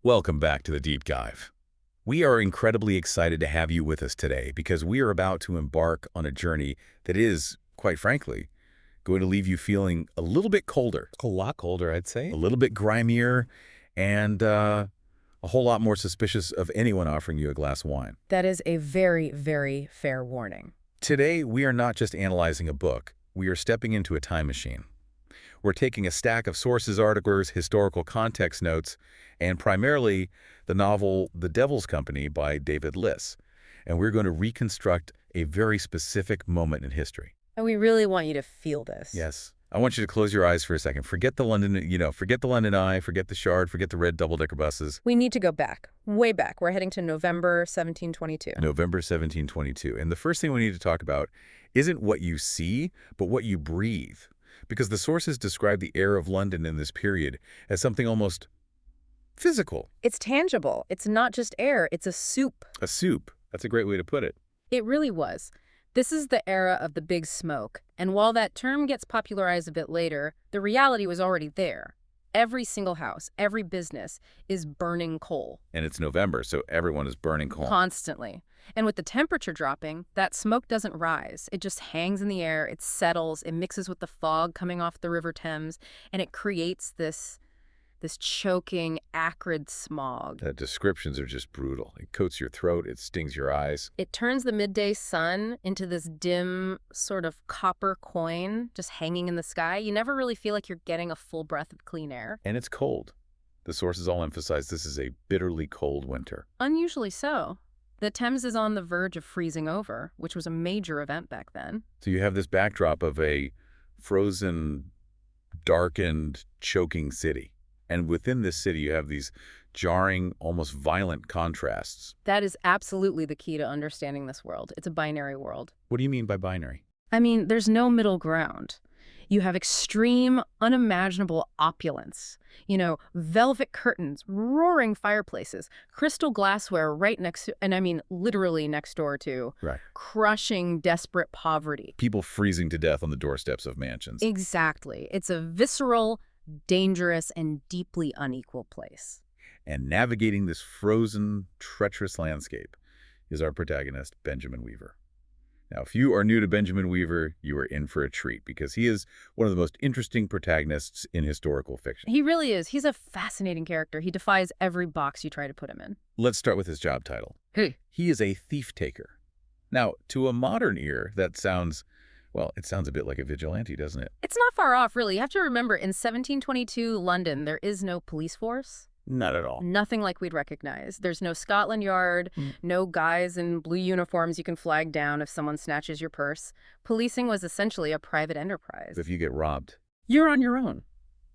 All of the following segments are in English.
Welcome back to the Deep Dive. We are incredibly excited to have you with us today because we are about to embark on a journey that is, quite frankly, going to leave you feeling a little bit colder, A lot colder, I'd say. a little bit grimier, and a whole lot more suspicious of anyone offering you a glass of wine. That is a very, very fair warning. Today, we are not just analyzing a book. We are stepping into a time machine. We're taking a stack of sources, articles, historical context notes, and primarily the novel The Devil's Company by David Liss. And we're going to reconstruct a very specific moment in history. And we really want you to feel this. Yes. I want you to close your eyes for a second. Forget the London, forget the London Eye, forget the Shard, forget the red double-decker buses. We need to go back, way back. We're heading to November 1722. November 1722. And the first thing we need to talk about isn't what you see, but what you breathe. Because the sources describe the air of London in this period as something almost physical. It's tangible. It's not just air. It's a soup. A soup. That's a great way to put it. It really was. This is the era of the big smoke. And while that term gets popularized a bit later, the reality was already there. Every single house, every business is burning coal. And it's November, so everyone is burning coal. Constantly. And with the temperature dropping, that smoke doesn't rise. It just hangs in the air, it settles, it mixes with the fog coming off the River Thames, and it creates this choking, acrid smog. The descriptions are just brutal. It coats your throat, it stings your eyes. It turns the midday sun into this dim, sort of copper coin just hanging in the sky. You never really feel like you're getting a full breath of clean air. And it's cold. The sources all emphasize this is a bitterly cold winter. Unusually so. The Thames is on the verge of freezing over, which was a major event back then. So you have this backdrop of a frozen, darkened, choking city. And within this city, you have these jarring, almost violent contrasts. That is absolutely the key to understanding this world. It's a binary world. What do you mean by binary? I mean, there's no middle ground. You have extreme, unimaginable opulence. Velvet curtains, roaring fireplaces, crystal glassware right next to, and I mean literally next door to, Right. Crushing, desperate poverty. People freezing to death on the doorsteps of mansions. Exactly. It's a visceral, dangerous, and deeply unequal place. And navigating this frozen, treacherous landscape is our protagonist, Benjamin Weaver. Now, if you are new to Benjamin Weaver, you are in for a treat because he is one of the most interesting protagonists in historical fiction. He really is. He's a fascinating character. He defies every box you try to put him in. Let's start with his job title. Hey. He is a thief-taker. Now, to a modern ear, that sounds, well, it sounds a bit like a vigilante, doesn't it? It's not far off, really. You have to remember, in 1722 London, there is no police force. Not at all. Nothing like we'd recognize. There's no Scotland Yard, no guys in blue uniforms you can flag down if someone snatches your purse. Policing was essentially a private enterprise. If you get robbed. You're on your own.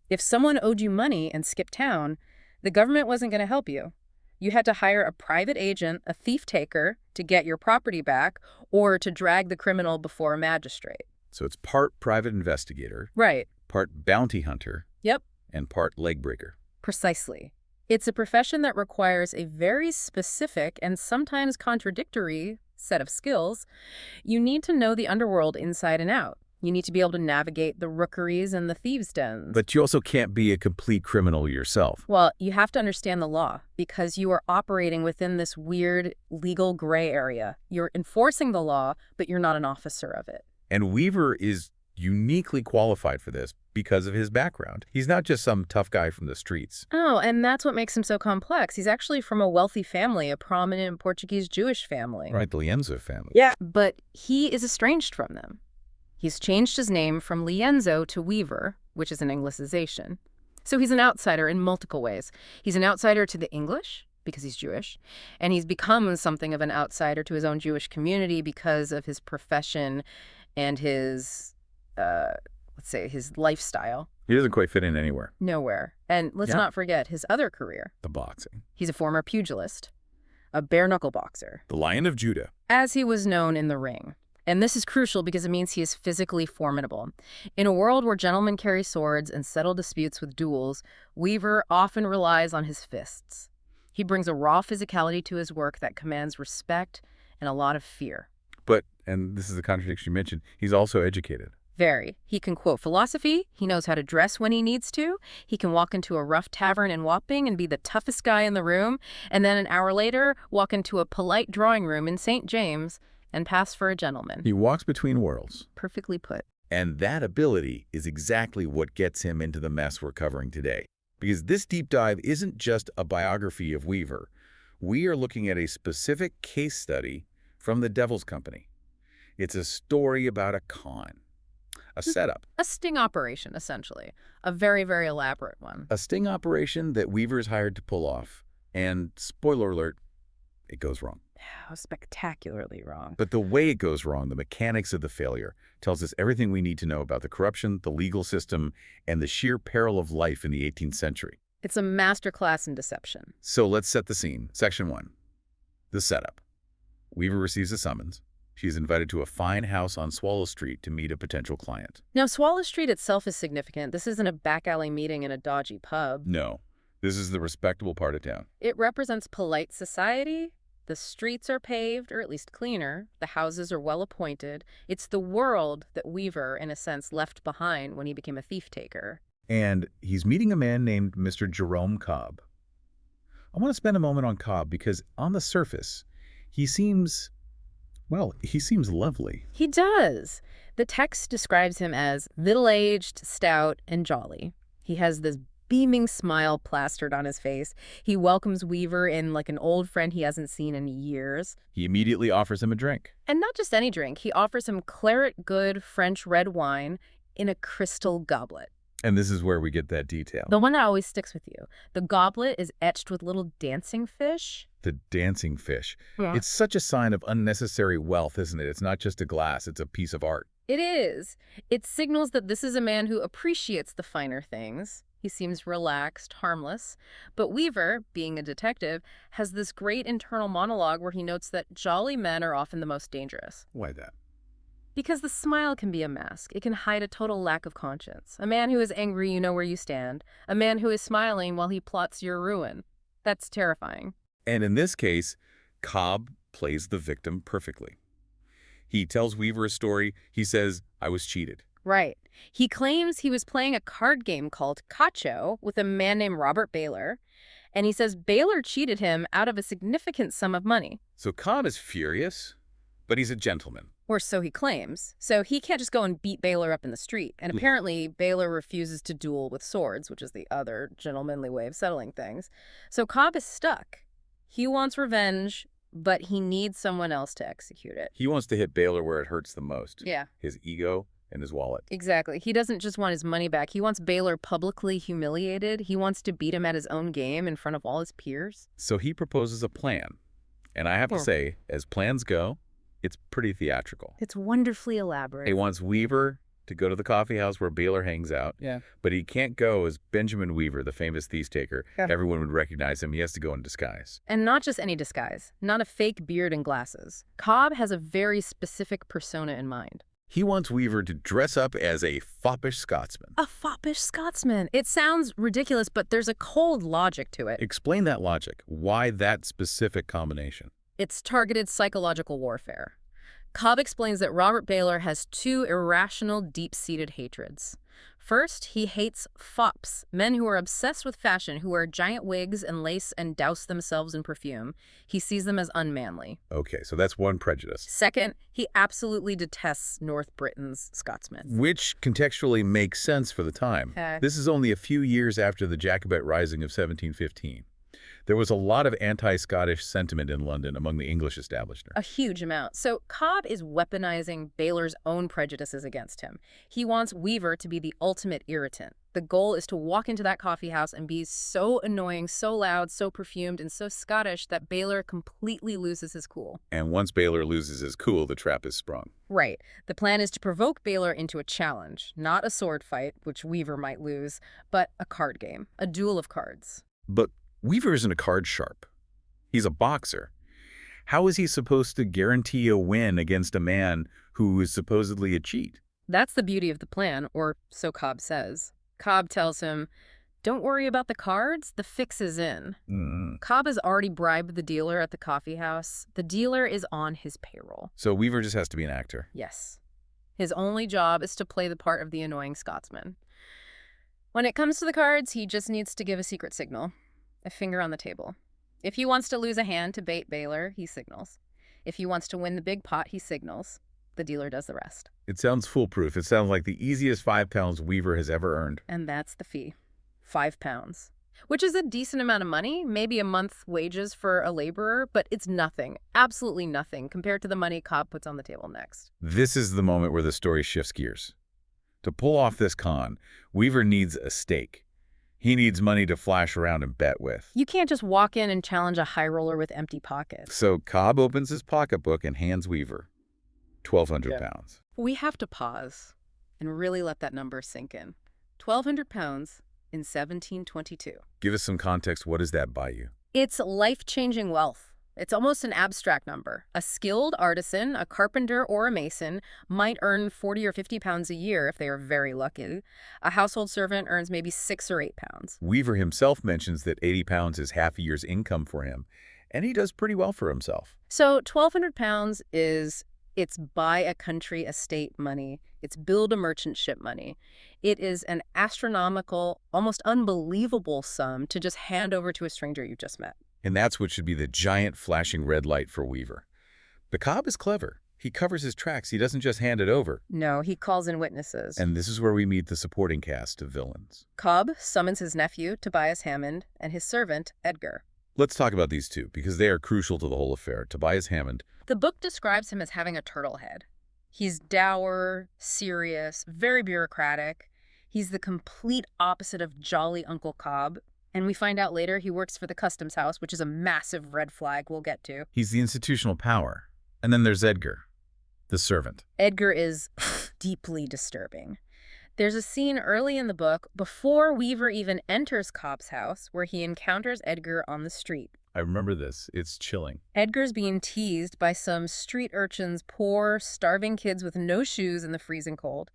If someone owed you money and skipped town, the government wasn't going to help you. You had to hire a private agent, a thief-taker, to get your property back or to drag the criminal before a magistrate. So it's part private investigator, Right. part bounty hunter, Yep. and part leg breaker. Precisely. It's a profession that requires a very specific and sometimes contradictory set of skills. You need to know the underworld inside and out. You need to be able to navigate the rookeries and the thieves' dens. But you also can't be a complete criminal yourself. Well, you have to understand the law because you are operating within this weird legal gray area. You're enforcing the law, but you're not an officer of it. And Weaver is uniquely qualified for this because of his background. He's not just some tough guy from the streets. Oh, and that's what makes him so complex. He's actually from a wealthy family, a prominent Portuguese Jewish family. Right, the Lienzo family. Yeah, but he is estranged from them. He's changed his name from Lienzo to Weaver, which is an Anglicization. So he's an outsider in multiple ways. He's an outsider to the English, because he's Jewish, and he's become something of an outsider to his own Jewish community because of his profession and his, let's say, his lifestyle. He doesn't quite fit in anywhere. Nowhere. And let's not forget his other career. The boxing. He's a former pugilist, a bare-knuckle boxer. The Lion of Judah. As he was known in the ring. And this is crucial because it means he is physically formidable. In a world where gentlemen carry swords and settle disputes with duels, Weaver often relies on his fists. He brings a raw physicality to his work that commands respect and a lot of fear. But, and this is the contradiction you mentioned, he's also educated. Very. He can quote philosophy, he knows how to dress when he needs to, he can walk into a rough tavern in Wapping and be the toughest guy in the room, and then an hour later walk into a polite drawing room in St. James and pass for a gentleman. He walks between worlds. Perfectly put. And that ability is exactly what gets him into the mess we're covering today. Because this deep dive isn't just a biography of Weaver. We are looking at a specific case study from the Devil's Company. It's a story about a con. A setup. A sting operation, essentially. A very, very elaborate one. A sting operation that Weaver is hired to pull off. And, spoiler alert, it goes wrong. How spectacularly wrong. But the way it goes wrong, the mechanics of the failure, tells us everything we need to know about the corruption, the legal system, and the sheer peril of life in the 18th century. It's a masterclass in deception. So let's set the scene. Section 1. The setup. Weaver receives a summons. She is invited to a fine house on Swallow Street to meet a potential client. Now, Swallow Street itself is significant. This isn't a back alley meeting in a dodgy pub. No, this is the respectable part of town. It represents polite society. The streets are paved, or at least cleaner. The houses are well appointed. It's the world that Weaver, in a sense, left behind when he became a thief-taker. And he's meeting a man named Mr. Jerome Cobb. I want to spend a moment on Cobb because on the surface, he seems lovely. He does. The text describes him as middle-aged, stout, and jolly. He has this beaming smile plastered on his face. He welcomes Weaver in like an old friend he hasn't seen in years. He immediately offers him a drink. And not just any drink. He offers him claret good French red wine in a crystal goblet. And this is where we get that detail. The one that always sticks with you. The goblet is etched with little dancing fish. The dancing fish. Yeah. It's such a sign of unnecessary wealth, isn't it? It's not just a glass, it's a piece of art. It is. It signals that this is a man who appreciates the finer things. He seems relaxed, harmless. But Weaver, being a detective, has this great internal monologue where he notes that jolly men are often the most dangerous. Why that? Because the smile can be a mask. It can hide a total lack of conscience. A man who is angry, you know where you stand. A man who is smiling while he plots your ruin. That's terrifying. And in this case, Cobb plays the victim perfectly. He tells Weaver a story. He says, I was cheated. Right. He claims he was playing a card game called Cacho with a man named Robert Baylor, and he says Baylor cheated him out of a significant sum of money. So Cobb is furious, but he's a gentleman. Or so he claims. So he can't just go and beat Baylor up in the street. And apparently Baylor refuses to duel with swords, which is the other gentlemanly way of settling things. So Cobb is stuck. He wants revenge, but he needs someone else to execute it. He wants to hit Baylor where it hurts the most. Yeah. His ego and his wallet. Exactly. He doesn't just want his money back. He wants Baylor publicly humiliated. He wants to beat him at his own game in front of all his peers. So he proposes a plan. And I have to say, as plans go, it's pretty theatrical. It's wonderfully elaborate. He wants Weaver to go to the coffee house where Baylor hangs out. Yeah. But he can't go as Benjamin Weaver, the famous thief-taker. Yeah. Everyone would recognize him. He has to go in disguise. And not just any disguise. Not a fake beard and glasses. Cobb has a very specific persona in mind. He wants Weaver to dress up as a foppish Scotsman. A foppish Scotsman. It sounds ridiculous, but there's a cold logic to it. Explain that logic. Why that specific combination? It's targeted psychological warfare. Cobb explains that Robert Baylor has two irrational, deep-seated hatreds. First, he hates fops, men who are obsessed with fashion, who wear giant wigs and lace and douse themselves in perfume. He sees them as unmanly. Okay, so that's one prejudice. Second, he absolutely detests North Britain's Scotsmen. Which contextually makes sense for the time. This is only a few years after the Jacobite Rising of 1715. There was a lot of anti-Scottish sentiment in London among the English establishment. A huge amount. So Cobb is weaponizing Baylor's own prejudices against him. He wants Weaver to be the ultimate irritant. The goal is to walk into that coffee house and be so annoying, so loud, so perfumed, and so Scottish that Baylor completely loses his cool. And once Baylor loses his cool, the trap is sprung. Right. The plan is to provoke Baylor into a challenge, not a sword fight, which Weaver might lose, but a card game, a duel of cards. But Weaver isn't a card sharp. He's a boxer. How is he supposed to guarantee a win against a man who is supposedly a cheat? That's the beauty of the plan, or so Cobb says. Cobb tells him, don't worry about the cards, the fix is in. Cobb has already bribed the dealer at the coffee house. The dealer is on his payroll. So Weaver just has to be an actor. Yes. His only job is to play the part of the annoying Scotsman. When it comes to the cards, he just needs to give a secret signal, a finger on the table. If he wants to lose a hand to bait Baylor, he signals. If he wants to win the big pot, he signals. The dealer does the rest. It sounds foolproof. It sounds like the easiest £5 Weaver has ever earned. And that's the fee. £5. Which is a decent amount of money, maybe a month's wages for a laborer, but it's nothing, absolutely nothing, compared to the money Cobb puts on the table next. This is the moment where the story shifts gears. To pull off this con, Weaver needs a stake. He needs money to flash around and bet with. You can't just walk in and challenge a high roller with empty pockets. So Cobb opens his pocketbook and hands Weaver £1,200. Yeah. We have to pause and really let that number sink in. £1,200 in 1722. Give us some context. What does that buy you? It's life-changing wealth. It's almost an abstract number. A skilled artisan, a carpenter or a mason, might earn 40 or 50 pounds a year if they are very lucky. A household servant earns maybe 6 or 8 pounds. Weaver himself mentions that £80 is half a year's income for him, and he does pretty well for himself. So £1,200 is it's buy a country estate money. It's build a merchant ship money. It is an astronomical, almost unbelievable sum to just hand over to a stranger you just met. And that's what should be the giant flashing red light for Weaver. But Cobb is clever. He covers his tracks. He doesn't just hand it over. No, he calls in witnesses. And this is where we meet the supporting cast of villains. Cobb summons his nephew, Tobias Hammond, and his servant, Edgar. Let's talk about these two, because they are crucial to the whole affair. Tobias Hammond. The book describes him as having a turtle head. He's dour, serious, very bureaucratic. He's the complete opposite of jolly Uncle Cobb. And we find out later he works for the customs house, which is a massive red flag we'll get to. He's the institutional power. And then there's Edgar, the servant. Edgar is deeply disturbing. There's a scene early in the book, before Weaver even enters Cobb's house, where he encounters Edgar on the street. I remember this. It's chilling. Edgar's being teased by some street urchins, poor, starving kids with no shoes in the freezing cold.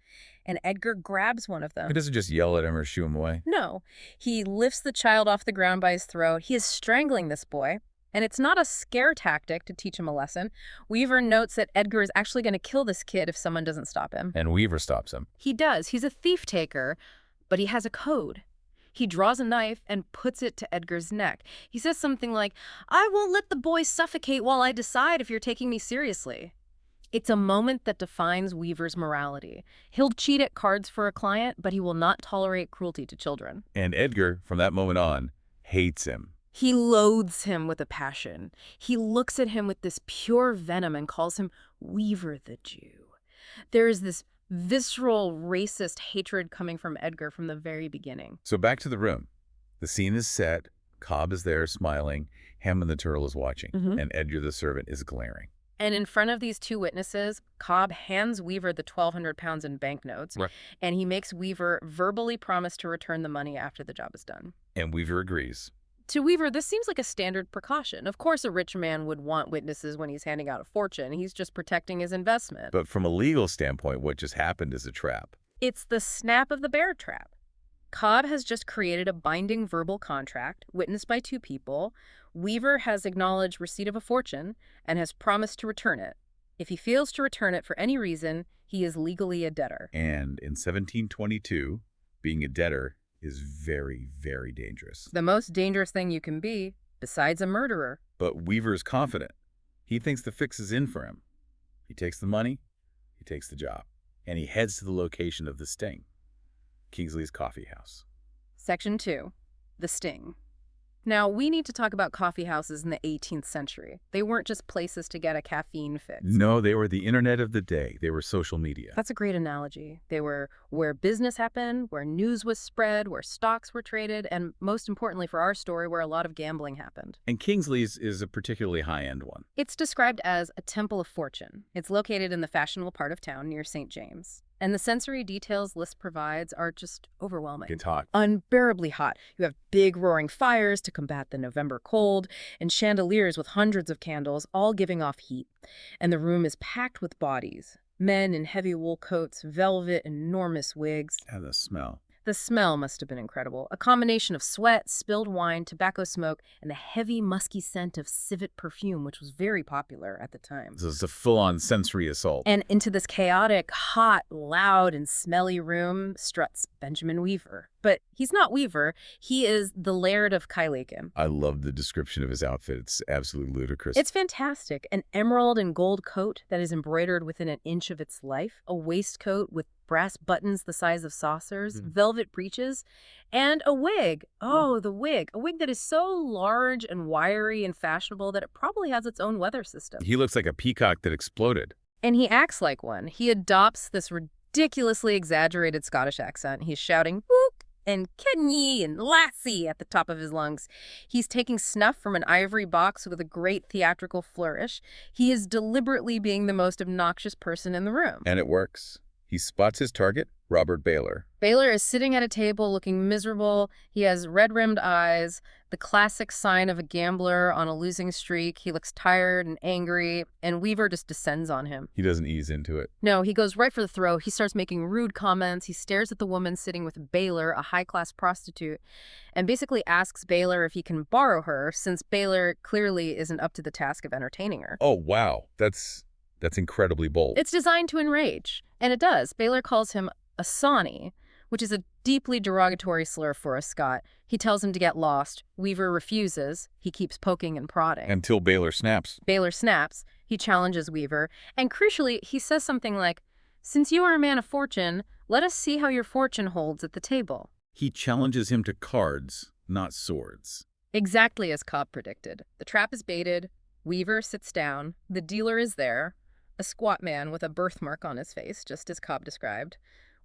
And Edgar grabs one of them. He doesn't just yell at him or shoo him away. No. He lifts the child off the ground by his throat. He is strangling this boy. And it's not a scare tactic to teach him a lesson. Weaver notes that Edgar is actually going to kill this kid if someone doesn't stop him. And Weaver stops him. He does. He's a thief taker, but he has a code. He draws a knife and puts it to Edgar's neck. He says something like, "I won't let the boy suffocate while I decide if you're taking me seriously." It's a moment that defines Weaver's morality. He'll cheat at cards for a client, but he will not tolerate cruelty to children. And Edgar, from that moment on, hates him. He loathes him with a passion. He looks at him with this pure venom and calls him Weaver the Jew. There is this visceral, racist hatred coming from Edgar from the very beginning. So back to the room. The scene is set. Cobb is there smiling. Hammond the turtle is watching. And Edgar the servant is glaring. And in front of these two witnesses, Cobb hands Weaver the £1,200 in banknotes, and he makes Weaver verbally promise to return the money after the job is done. And Weaver agrees. To Weaver, this seems like a standard precaution. Of course, a rich man would want witnesses when he's handing out a fortune. He's just protecting his investment. But from a legal standpoint, what just happened is a trap. It's the snap of the bear trap. Cobb has just created a binding verbal contract, witnessed by two people. Weaver has acknowledged receipt of a fortune and has promised to return it. If he fails to return it for any reason, he is legally a debtor. And in 1722, being a debtor is very, very dangerous. The most dangerous thing you can be, besides a murderer. But Weaver is confident. He thinks the fix is in for him. He takes the money, he takes the job, and he heads to the location of the sting, Kingsley's coffee house. Section 2. The Sting. Now, we need to talk about coffee houses in the 18th century. They weren't just places to get a caffeine fix. No, they were the internet of the day. They were social media. That's a great analogy. They were where business happened, where news was spread, where stocks were traded, and most importantly for our story, where a lot of gambling happened. And Kingsley's is a particularly high-end one. It's described as a temple of fortune. It's located in the fashionable part of town near St. James. And the sensory details Liss provides are just overwhelming. It's hot. Unbearably hot. You have big roaring fires to combat the November cold, and chandeliers with hundreds of candles, all giving off heat. And the room is packed with bodies. Men in heavy wool coats, velvet, enormous wigs. And the smell. The smell must have been incredible. A combination of sweat, spilled wine, tobacco smoke, and the heavy, musky scent of civet perfume, which was very popular at the time. So it's a full-on sensory assault. And into this chaotic, hot, loud, and smelly room struts Benjamin Weaver. But he's not Weaver. He is the Laird of Kyleakin. I love the description of his outfit. It's absolutely ludicrous. It's fantastic. An emerald and gold coat that is embroidered within an inch of its life, a waistcoat with brass buttons the size of saucers, velvet breeches, and a wig. Oh, the wig. A wig that is so large and wiry and fashionable that it probably has its own weather system. He looks like a peacock that exploded. And he acts like one. He adopts this ridiculously exaggerated Scottish accent. He's shouting, "Book!" and "Kenny" and "Lassie" at the top of his lungs. He's taking snuff from an ivory box with a great theatrical flourish. He is deliberately being the most obnoxious person in the room. And it works. He spots his target, Robert Baylor. Baylor is sitting at a table looking miserable. He has red-rimmed eyes, the classic sign of a gambler on a losing streak. He looks tired and angry, and Weaver just descends on him. He doesn't ease into it. No, he goes right for the throat. He starts making rude comments. He stares at the woman sitting with Baylor, a high-class prostitute, and basically asks Baylor if he can borrow her, since Baylor clearly isn't up to the task of entertaining her. Oh, wow. That's incredibly bold. It's designed to enrage, and it does. Baylor calls him a Sawney, which is a deeply derogatory slur for a Scot. He tells him to get lost. Weaver refuses. He keeps poking and prodding. Until Baylor snaps. Baylor snaps. He challenges Weaver. And crucially, he says something like, "Since you are a man of fortune, let us see how your fortune holds at the table." He challenges him to cards, not swords. Exactly as Cobb predicted. The trap is baited. Weaver sits down. The dealer is there. A squat man with a birthmark on his face, just as Cobb described.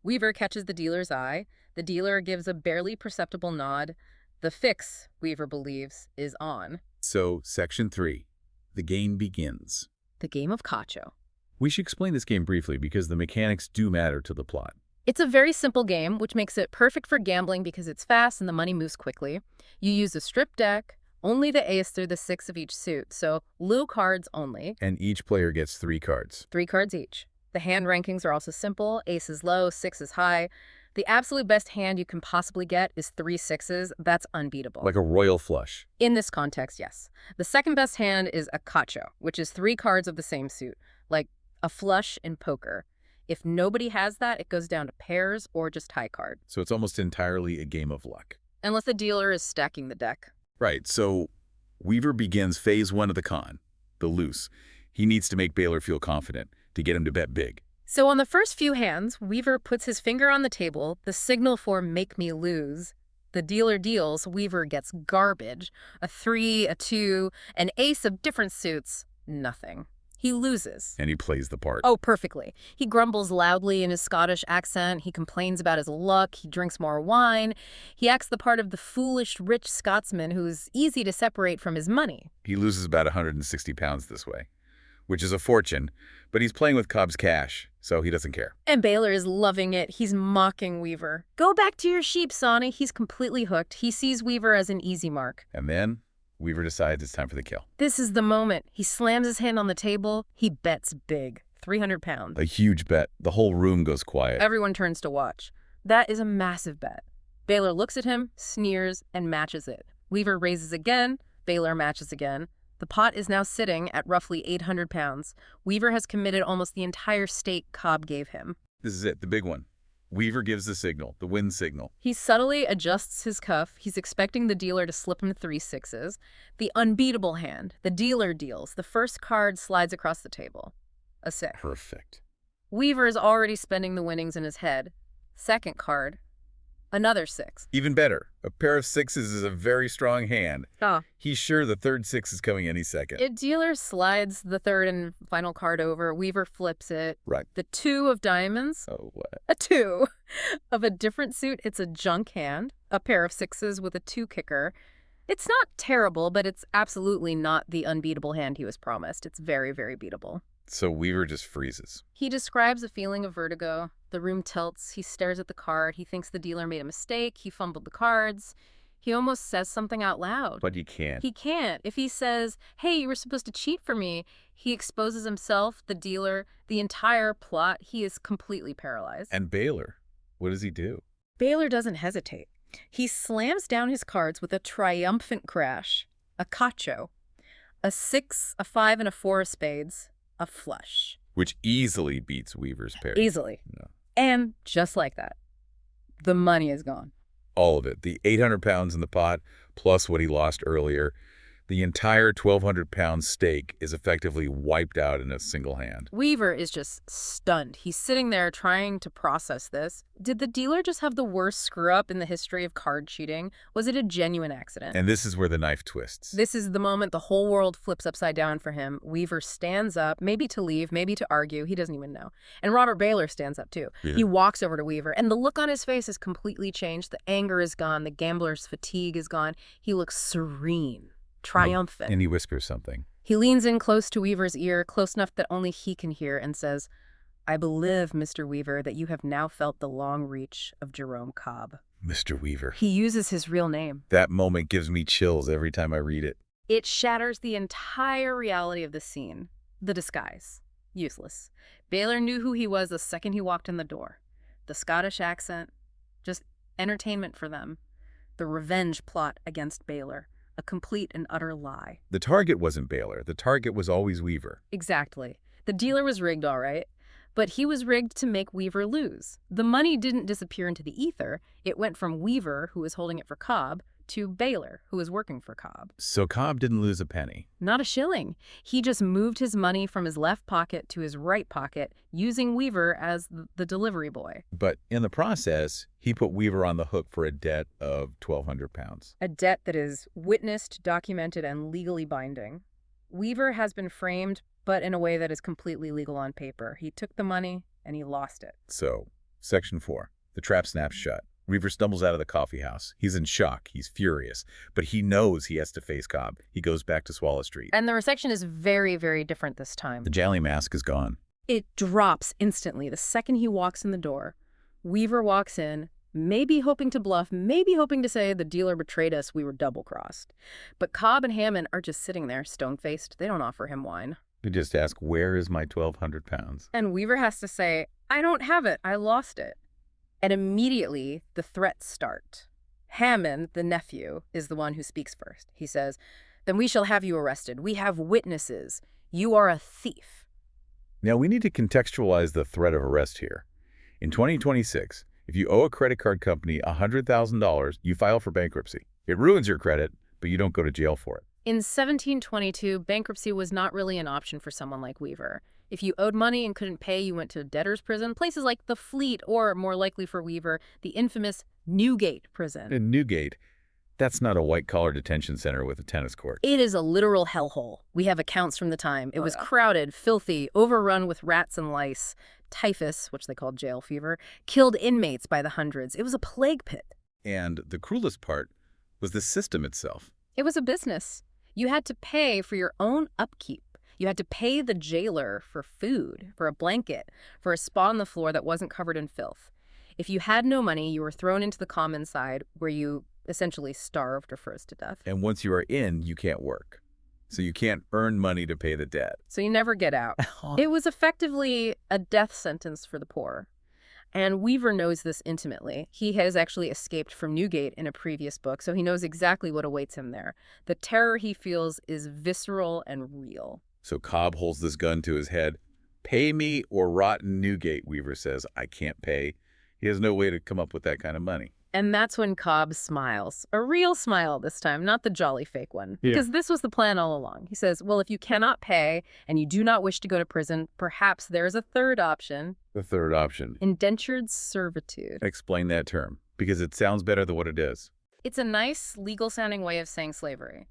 Weaver catches the dealer's eye. The dealer gives a barely perceptible nod. The fix, Weaver believes, is on. So, Section 3. The game begins. The game of cacho. We should explain this game briefly because the mechanics do matter to the plot. It's a very simple game, which makes it perfect for gambling because it's fast and the money moves quickly. You use a stripped deck, only the ace through the 6 of each suit, so low cards only. And each player gets 3 cards. 3 cards each. The hand rankings are also simple. Ace is low, 6 is high. The absolute best hand you can possibly get is 3 sixes. That's unbeatable. Like a royal flush. In this context, yes. The second best hand is a cacho, which is 3 cards of the same suit, like a flush in poker. If nobody has that, it goes down to pairs or just high card. So it's almost entirely a game of luck. Unless the dealer is stacking the deck. Right, so Weaver begins phase 1 of the con, the loose. He needs to make Baylor feel confident to get him to bet big. So on the first few hands, Weaver puts his finger on the table, the signal for "make me lose." The dealer deals, Weaver gets garbage. A 3, a 2, an ace of different suits, nothing. He loses. And he plays the part. Oh, perfectly. He grumbles loudly in his Scottish accent. He complains about his luck. He drinks more wine. He acts the part of the foolish, rich Scotsman who's easy to separate from his money. He loses about 160 pounds this way, which is a fortune, but he's playing with Cobb's cash, so he doesn't care. And Baylor is loving it. He's mocking Weaver. "Go back to your sheep, Sonny." He's completely hooked. He sees Weaver as an easy mark. And then Weaver decides it's time for the kill. This is the moment. He slams his hand on the table. He bets big. 300 pounds. A huge bet. The whole room goes quiet. Everyone turns to watch. That is a massive bet. Baylor looks at him, sneers, and matches it. Weaver raises again. Baylor matches again. The pot is now sitting at roughly 800 pounds. Weaver has committed almost the entire stake Cobb gave him. This is it, the big one. Weaver gives the signal, the win signal. He subtly adjusts his cuff. He's expecting the dealer to slip him 3 sixes. The unbeatable hand. The dealer deals. The first card slides across the table. A 6. Perfect. Weaver is already spending the winnings in his head. Second card. Another 6. Even better. A pair of 6s is a very strong hand. Ah. He's sure the third 6 is coming any second. Dealer slides the third and final card over. Weaver flips it. Right. The 2 of diamonds. Oh, what? A 2 of a different suit. It's a junk hand. A pair of 6s with a 2 kicker. It's not terrible, but it's absolutely not the unbeatable hand he was promised. It's very, very beatable. So Weaver just freezes. He describes a feeling of vertigo. The room tilts. He stares at the card. He thinks the dealer made a mistake. He fumbled the cards. He almost says something out loud. But he can't. He can't. If he says, "Hey, you were supposed to cheat for me," he exposes himself, the dealer, the entire plot. He is completely paralyzed. And Baylor, what does he do? Baylor doesn't hesitate. He slams down his cards with a triumphant crash, a cacho, a 6, a 5, and a 4 of spades, a flush. Which easily beats Weaver's pair. Easily. Yeah. And just like that, the money is gone. All of it. The 800 pounds in the pot, plus what he lost earlier. The entire 1,200-pound stake is effectively wiped out in a single hand. Weaver is just stunned. He's sitting there trying to process this. Did the dealer just have the worst screw-up in the history of card cheating? Was it a genuine accident? And this is where the knife twists. This is the moment the whole world flips upside down for him. Weaver stands up, maybe to leave, maybe to argue. He doesn't even know. And Robert Baylor stands up too. Yeah. He walks over to Weaver, and the look on his face is completely changed. The anger is gone. The gambler's fatigue is gone. He looks serene. Triumphant. And he whispers something. He leans in close to Weaver's ear, close enough that only he can hear, and says, "I believe, Mr. Weaver, that you have now felt the long reach of Jerome Cobb." Mr. Weaver. He uses his real name. That moment gives me chills every time I read it. It shatters the entire reality of the scene. The disguise. Useless. Baylor knew who he was the second he walked in the door. The Scottish accent. Just entertainment for them. The revenge plot against Baylor. A complete and utter lie. The target wasn't Baylor. The target was always Weaver. Exactly. The dealer was rigged, all right. But he was rigged to make Weaver lose. The money didn't disappear into the ether. It went from Weaver, who was holding it for Cobb, to Baylor, who was working for Cobb. So Cobb didn't lose a penny. Not a shilling. He just moved his money from his left pocket to his right pocket, using Weaver as the delivery boy. But in the process, he put Weaver on the hook for a debt of 1,200 pounds. A debt that is witnessed, documented, and legally binding. Weaver has been framed, but in a way that is completely legal on paper. He took the money, and he lost it. So, Section 4. The trap snaps shut. Weaver stumbles out of the coffee house. He's in shock. He's furious. But he knows he has to face Cobb. He goes back to Swallow Street. And the reception is very, very different this time. The Jolly mask is gone. It drops instantly the second he walks in the door. Weaver walks in, maybe hoping to bluff, maybe hoping to say the dealer betrayed us, we were double-crossed. But Cobb and Hammond are just sitting there, stone-faced. They don't offer him wine. They just ask, where is my 1,200 pounds? And Weaver has to say, I don't have it. I lost it. And immediately, the threats start. Hammond, the nephew, is the one who speaks first. He says, then we shall have you arrested. We have witnesses. You are a thief. Now, we need to contextualize the threat of arrest here. In 2026, if you owe a credit card company $100,000, you file for bankruptcy. It ruins your credit, but you don't go to jail for it. In 1722, bankruptcy was not really an option for someone like Weaver. If you owed money and couldn't pay, you went to debtor's prison, places like the Fleet, or, more likely for Weaver, the infamous Newgate prison. In Newgate, that's not a white-collar detention center with a tennis court. It is a literal hellhole. We have accounts from the time. It was crowded, filthy, overrun with rats and lice. Typhus, which they called jail fever, killed inmates by the hundreds. It was a plague pit. And the cruelest part was the system itself. It was a business. You had to pay for your own upkeep. You had to pay the jailer for food, for a blanket, for a spot on the floor that wasn't covered in filth. If you had no money, you were thrown into the common side, where you essentially starved or froze to death. And once you are in, you can't work. So you can't earn money to pay the debt. So you never get out. It was effectively a death sentence for the poor. And Weaver knows this intimately. He has actually escaped from Newgate in a previous book, so he knows exactly what awaits him there. The terror he feels is visceral and real. So Cobb holds this gun to his head. Pay me or rot in Newgate, Weaver says. I can't pay. He has no way to come up with that kind of money. And that's when Cobb smiles. A real smile this time, not the jolly fake one. Yeah. Because this was the plan all along. He says, well, if you cannot pay and you do not wish to go to prison, perhaps there's a third option. The third option. Indentured servitude. Explain that term, because it sounds better than what it is. It's a nice, legal-sounding way of saying slavery.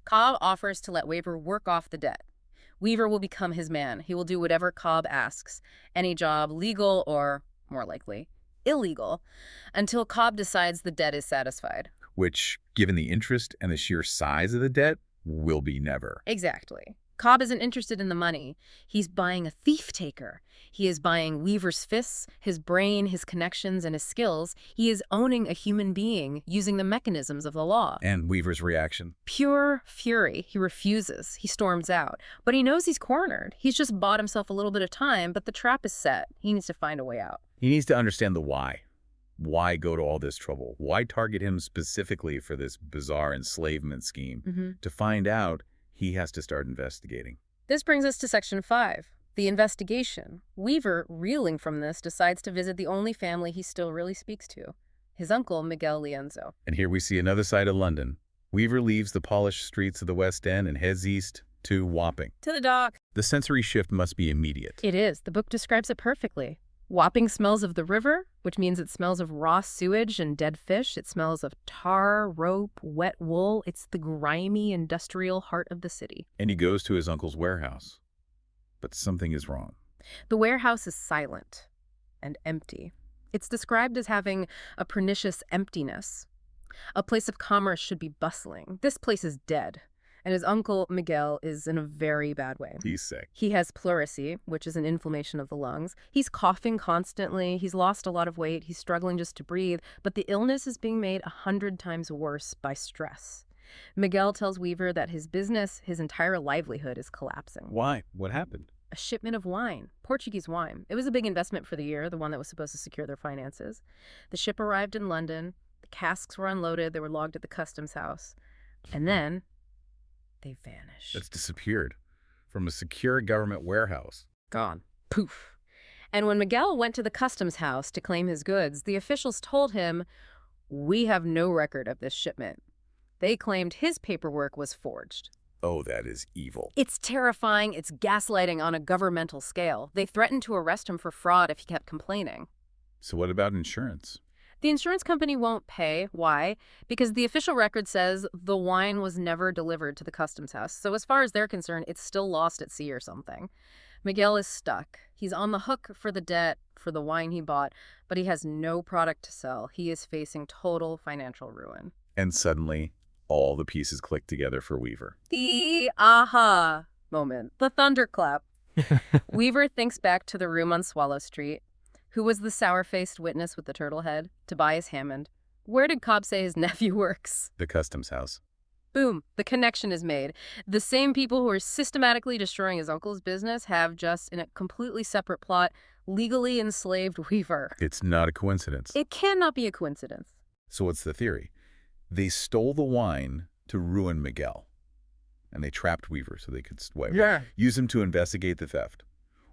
Cobb offers to let Weaver work off the debt. Weaver will become his man. He will do whatever Cobb asks, any job, legal or, more likely, illegal, until Cobb decides the debt is satisfied. Which, given the interest and the sheer size of the debt, will be never. Exactly. Cobb isn't interested in the money. He's buying a thief-taker. He is buying Weaver's fists, his brain, his connections, and his skills. He is owning a human being using the mechanisms of the law. And Weaver's reaction? Pure fury. He refuses. He storms out. But he knows he's cornered. He's just bought himself a little bit of time, but the trap is set. He needs to find a way out. He needs to understand the why. Why go to all this trouble? Why target him specifically for this bizarre enslavement scheme? To find out, he has to start investigating. This brings us to Section 5, the investigation. Weaver, reeling from this, decides to visit the only family he still really speaks to, his uncle, Miguel Lienzo. And here we see another side of London. Weaver leaves the polished streets of the West End and heads east to Wapping. To the dock. The sensory shift must be immediate. It is. The book describes it perfectly. Wapping smells of the river, which means it smells of raw sewage and dead fish. It smells of tar, rope, wet wool. It's the grimy, industrial heart of the city. And he goes to his uncle's warehouse. But something is wrong. The warehouse is silent and empty. It's described as having a pernicious emptiness. A place of commerce should be bustling. This place is dead. And his uncle, Miguel, is in a very bad way. He's sick. He has pleurisy, which is an inflammation of the lungs. He's coughing constantly. He's lost a lot of weight. He's struggling just to breathe. But the illness is being made 100 times worse by stress. Miguel tells Weaver that his business, his entire livelihood, is collapsing. Why? What happened? A shipment of wine, Portuguese wine. It was a big investment for the year, the one that was supposed to secure their finances. The ship arrived in London. The casks were unloaded. They were logged at the customs house. And then they vanished. It's disappeared from a secure government warehouse. Gone. Poof. And when Miguel went to the customs house to claim his goods, the officials told him, "We have no record of this shipment." They claimed his paperwork was forged. Oh, that is evil. It's terrifying. It's gaslighting on a governmental scale. They threatened to arrest him for fraud if he kept complaining. So what about insurance? The insurance company won't pay. Why? Because the official record says the wine was never delivered to the customs house. So as far as they're concerned, it's still lost at sea or something. Miguel is stuck. He's on the hook for the debt for the wine he bought, but he has no product to sell. He is facing total financial ruin. And suddenly, all the pieces click together for Weaver. The aha moment. The thunderclap. Weaver thinks back to the room on Swallow Street. Who was the sour-faced witness with the turtle head? Tobias Hammond. Where did Cobb say his nephew works? The customs house. Boom. The connection is made. The same people who are systematically destroying his uncle's business have just, in a completely separate plot, legally enslaved Weaver. It's not a coincidence. It cannot be a coincidence. So what's the theory? They stole the wine to ruin Miguel. And they trapped Weaver so they could use him to investigate the theft.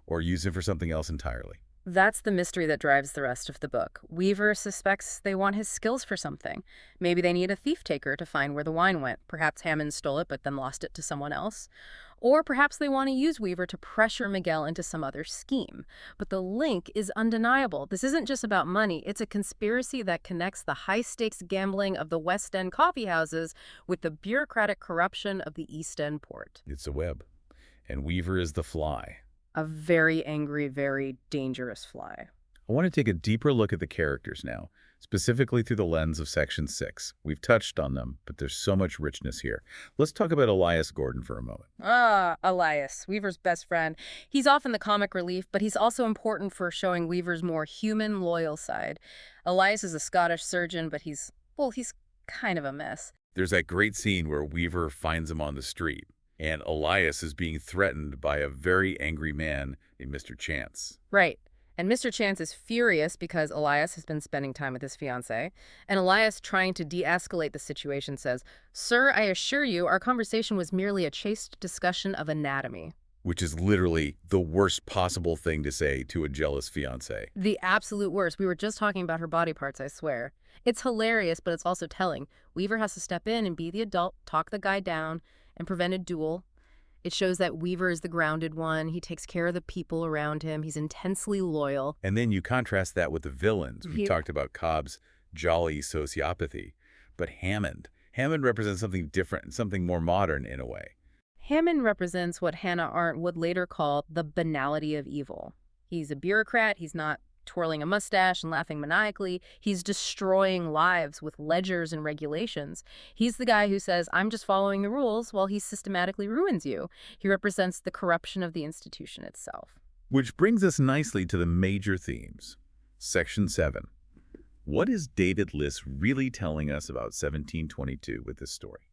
Or use him for something else entirely. That's the mystery that drives the rest of the book. Weaver suspects they want his skills for something. Maybe they need a thief-taker to find where the wine went. Perhaps Hammond stole it but then lost it to someone else. Or perhaps they want to use Weaver to pressure Miguel into some other scheme. But the link is undeniable. This isn't just about money. It's a conspiracy that connects the high-stakes gambling of the West End coffee houses with the bureaucratic corruption of the East End port. It's a web. And Weaver is the fly. A very angry, very dangerous fly. I want to take a deeper look at the characters now, specifically through the lens of Section 6. We've touched on them, but there's so much richness here. Let's talk about Elias Gordon for a moment. Elias, Weaver's best friend. He's often the comic relief, but he's also important for showing Weaver's more human, loyal side. Elias is a Scottish surgeon, but he's kind of a mess. There's that great scene where Weaver finds him on the street, and Elias is being threatened by a very angry man named Mr. Chance. Right. And Mr. Chance is furious because Elias has been spending time with his fiancée. And Elias, trying to de-escalate the situation, says, "Sir, I assure you, our conversation was merely a chaste discussion of anatomy." Which is literally the worst possible thing to say to a jealous fiancé. The absolute worst. We were just talking about her body parts, I swear. It's hilarious, but it's also telling. Weaver has to step in and be the adult, talk the guy down, and prevent a duel. It shows that Weaver is the grounded one. He takes care of the people around him. He's intensely loyal. And then you contrast that with the villains. We talked about Cobb's jolly sociopathy. But Hammond represents something different and something more modern in a way. Hammond represents what Hannah Arendt would later call the banality of evil. He's a bureaucrat. He's not twirling a mustache and laughing maniacally. He's destroying lives with ledgers and regulations. He's the guy who says, "I'm just following the rules," while he systematically ruins you. He represents the corruption of the institution itself. Which brings us nicely to the major themes. Section 7. What is David Liss really telling us about 1722 with this story?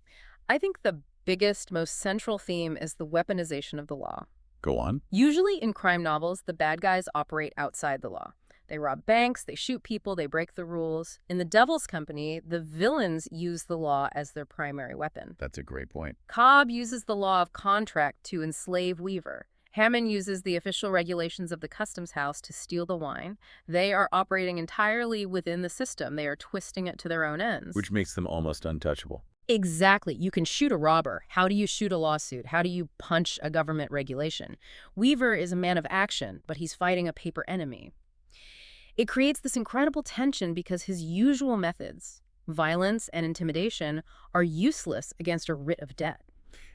I think the biggest, most central theme is the weaponization of the law. Go on. Usually in crime novels, the bad guys operate outside the law. They rob banks, they shoot people, they break the rules. In the Devil's Company, the villains use the law as their primary weapon. That's a great point. Cobb uses the law of contract to enslave Weaver. Hammond uses the official regulations of the customs house to steal the wine. They are operating entirely within the system. They are twisting it to their own ends. Which makes them almost untouchable. Exactly. You can shoot a robber. How do you shoot a lawsuit? How do you punch a government regulation? Weaver is a man of action, but he's fighting a paper enemy. It creates this incredible tension because his usual methods, violence and intimidation, are useless against a writ of debt.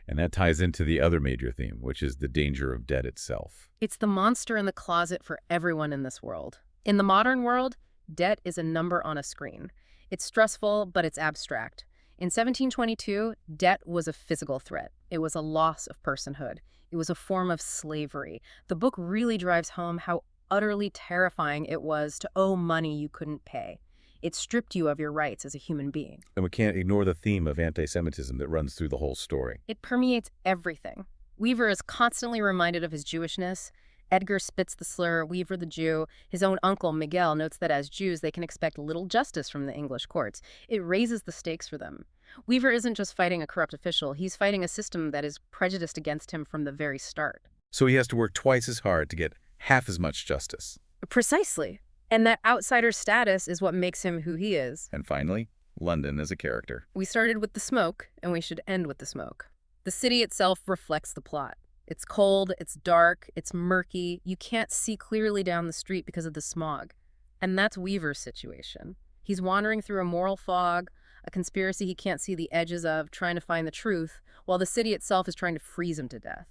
And that ties into the other major theme, which is the danger of debt itself. It's the monster in the closet for everyone in this world. In the modern world, debt is a number on a screen. It's stressful, but it's abstract. In 1722, debt was a physical threat. It was a loss of personhood. It was a form of slavery. The book really drives home how utterly terrifying it was to owe money you couldn't pay. It stripped you of your rights as a human being. And we can't ignore the theme of anti-Semitism that runs through the whole story. It permeates everything. Weaver is constantly reminded of his Jewishness. Edgar spits the slur, Weaver the Jew. His own uncle, Miguel, notes that as Jews, they can expect little justice from the English courts. It raises the stakes for them. Weaver isn't just fighting a corrupt official. He's fighting a system that is prejudiced against him from the very start. So he has to work twice as hard to get half as much justice. Precisely. And that outsider status is what makes him who he is. And finally, London as a character. We started with the smoke, and we should end with the smoke. The city itself reflects the plot. It's cold, it's dark, it's murky. You can't see clearly down the street because of the smog. And that's Weaver's situation. He's wandering through a moral fog, a conspiracy he can't see the edges of, trying to find the truth, while the city itself is trying to freeze him to death.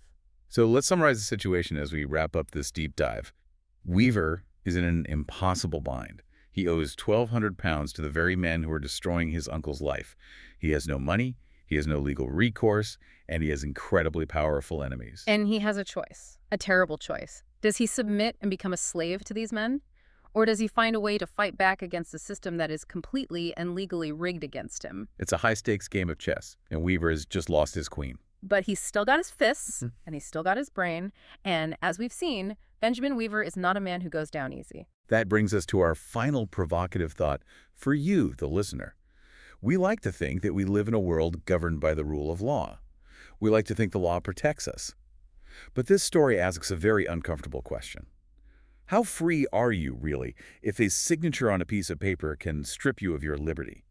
So let's summarize the situation as we wrap up this deep dive. Weaver is in an impossible bind. He owes £1,200 to the very men who are destroying his uncle's life. He has no money, he has no legal recourse, and he has incredibly powerful enemies. And he has a choice, a terrible choice. Does he submit and become a slave to these men? Or does he find a way to fight back against a system that is completely and legally rigged against him? It's a high-stakes game of chess, and Weaver has just lost his queen. But he's still got his fists, and he's still got his brain, and as we've seen, Benjamin Weaver is not a man who goes down easy. That brings us to our final provocative thought for you, the listener. We like to think that we live in a world governed by the rule of law. We like to think the law protects us. But this story asks a very uncomfortable question. How free are you, really, if a signature on a piece of paper can strip you of your liberty?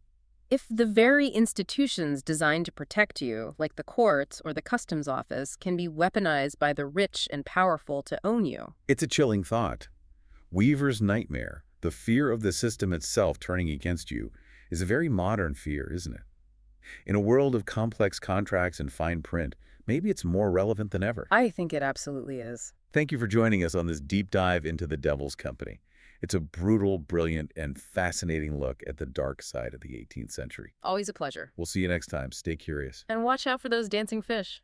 If the very institutions designed to protect you, like the courts or the customs office, can be weaponized by the rich and powerful to own you. It's a chilling thought. Weaver's nightmare, the fear of the system itself turning against you, is a very modern fear, isn't it? In a world of complex contracts and fine print, maybe it's more relevant than ever. I think it absolutely is. Thank you for joining us on this deep dive into the Devil's Company. It's a brutal, brilliant, and fascinating look at the dark side of the 18th century. Always a pleasure. We'll see you next time. Stay curious. And watch out for those dancing fish.